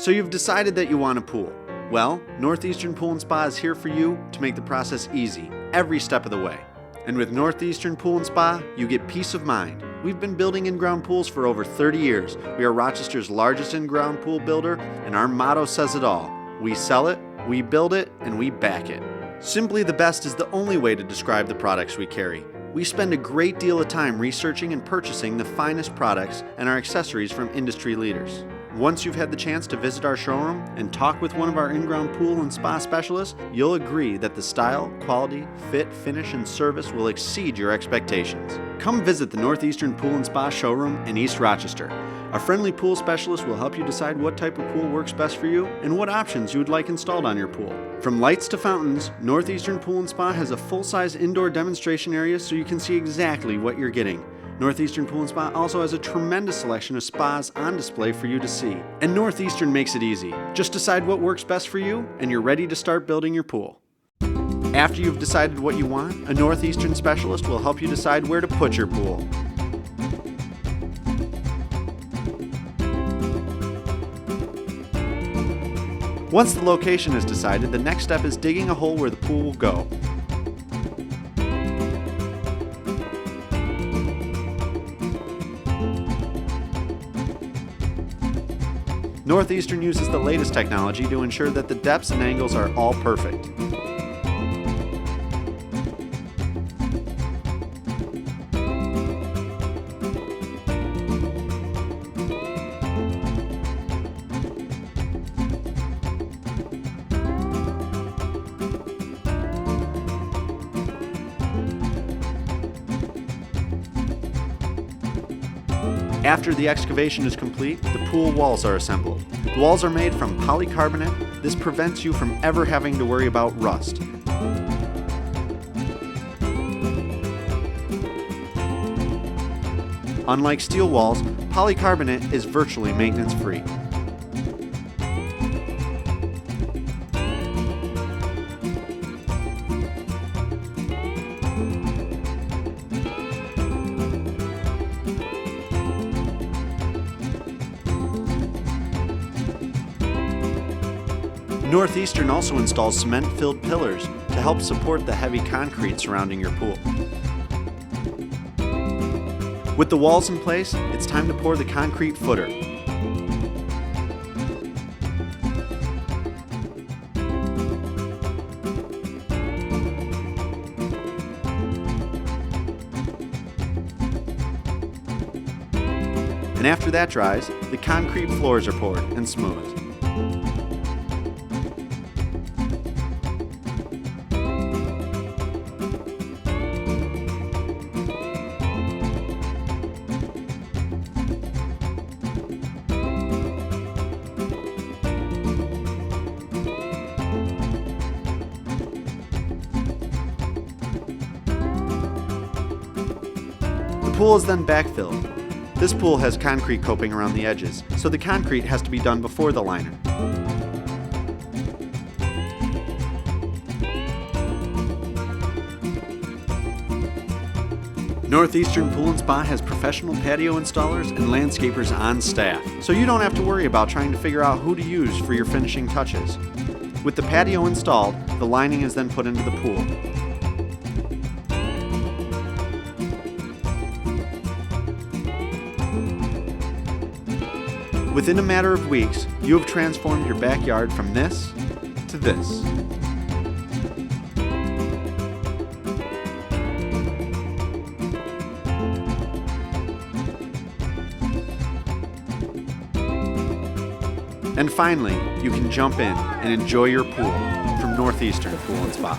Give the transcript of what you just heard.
So you've decided that you want a pool. Well, Northeastern Pool & Spa is here for you to make the process easy, every step of the way. And with Northeastern Pool & Spa, you get peace of mind. We've been building in-ground pools for over 30 years. We are Rochester's largest in-ground pool builder, and our motto says it all. We sell it, we build it, and we back it. Simply the best is the only way to describe the products we carry. We spend a great deal of time researching and purchasing the finest products and our accessories from industry leaders. Once you've had the chance to visit our showroom and talk with one of our in-ground pool and spa specialists, you'll agree that the style, quality, fit, finish, and service will exceed your expectations. Come visit the Northeastern Pool & Spa showroom in East Rochester. A friendly pool specialist will help you decide what type of pool works best for you and what options you would like installed on your pool. From lights to fountains, Northeastern Pool & Spa has a full-size indoor demonstration area so you can see exactly what you're getting. Northeastern Pool & Spa also has a tremendous selection of spas on display for you to see. And Northeastern makes it easy. Just decide what works best for you, and you're ready to start building your pool. After you've decided what you want, a Northeastern specialist will help you decide where to put your pool. Once the location is decided, the next step is digging a hole where the pool will go. Northeastern uses the latest technology to ensure that the depths and angles are all perfect. After the excavation is complete, the pool walls are assembled. The walls are made from polycarbonate. This prevents you from ever having to worry about rust. Unlike steel walls, polycarbonate is virtually maintenance-free. Northeastern also installs cement-filled pillars to help support the heavy concrete surrounding your pool. With the walls in place, it's time to pour the concrete footer. And after that dries, the concrete floors are poured and smoothed. The pool is then backfilled. This pool has concrete coping around the edges, so the concrete has to be done before the liner. Northeastern Pool & Spa has professional patio installers and landscapers on staff, so you don't have to worry about trying to figure out who to use for your finishing touches. With the patio installed, the lining is then put into the pool. Within a matter of weeks, you have transformed your backyard from this to this. And finally, you can jump in and enjoy your pool from Northeastern Pool & Spa.